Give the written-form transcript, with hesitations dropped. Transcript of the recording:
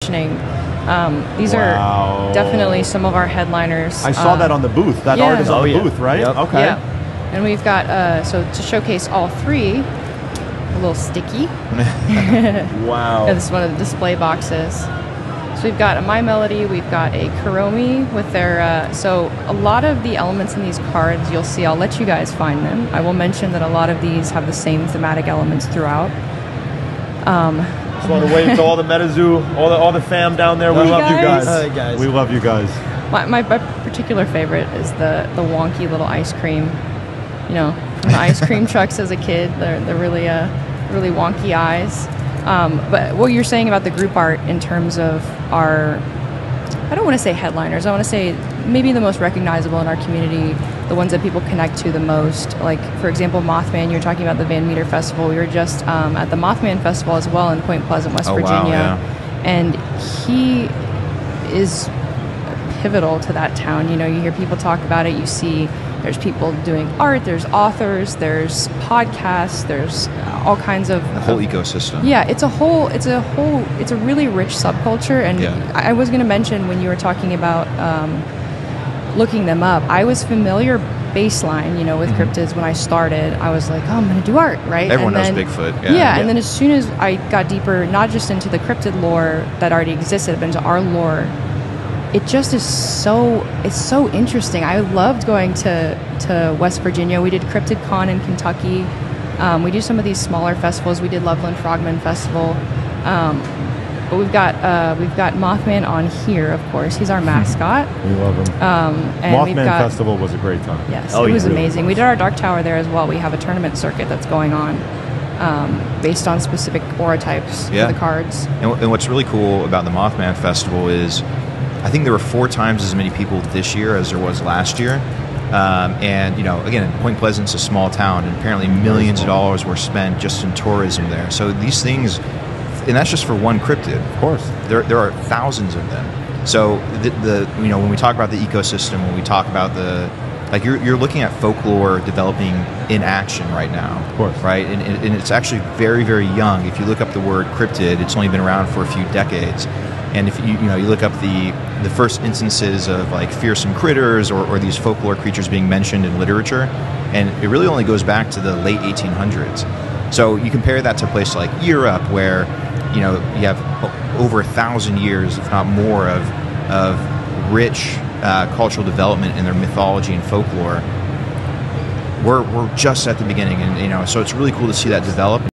mentioning. These are definitely some of our headliners. I saw that on the booth. That art is on the booth, right? Yep. Okay. Yeah. And we've got, so to showcase all three, a little sticky. Wow. Yeah, this is one of the display boxes. So we've got a My Melody, we've got a Kuromi with their, so a lot of the elements in these cards, you'll see, I'll let you guys find them. I will mention that a lot of these have the same thematic elements throughout. Just want to wave to all the MetaZoo, all the fam down there. We love you guys. Hi, guys. We love you guys. My particular favorite is the wonky little ice cream. You know, from the ice cream trucks as a kid, they're really really wonky eyes. But what you're saying about the group art in terms of our, I don't want to say headliners, I want to say maybe the most recognizable in our community, the ones that people connect to the most. Like, for example, Mothman, you're talking about the Van Meter Festival. We were just at the Mothman Festival as well in Point Pleasant, West Virginia. Wow, And he is pivotal to that town. You know, you hear people talk about it, you see there's people doing art, there's authors, there's podcasts, there's all kinds of the whole ecosystem. Yeah, it's a really rich subculture. And I was going to mention when you were talking about looking them up, I was familiar baseline, you know, with cryptids when I started. I was like, oh, I'm going to do art, right? Everyone knows Bigfoot. And then as soon as I got deeper, not just into the cryptid lore that already existed, but into our lore, it just is it's so interesting. I loved going to West Virginia. We did Cryptid Con in Kentucky. We do some of these smaller festivals. We did Loveland Frogman Festival. But we've got Mothman on here, of course. He's our mascot. We love him. And Mothman Festival was a great time. Yes, it was amazing. We did our Dark Tower there as well. We have a tournament circuit that's going on based on specific aura types for the cards. And what's really cool about the Mothman Festival is I think there were 4 times as many people this year as there was last year. And, you know, again, Point Pleasant's a small town, and apparently millions of dollars were spent just in tourism there. So these things, and that's just for one cryptid. Of course. There are thousands of them. So, you know, when we talk about the ecosystem, when we talk about like you're looking at folklore developing in action right now. Of course. Right? And it's actually very, very young. If you look up the word cryptid, it's only been around for a few decades. And if you look up the first instances of like fearsome critters or these folklore creatures being mentioned in literature, and it really only goes back to the late 1800s. So you compare that to a place like Europe, where you have over 1,000 years, if not more, of rich cultural development in their mythology and folklore. We're just at the beginning, and so it's really cool to see that develop.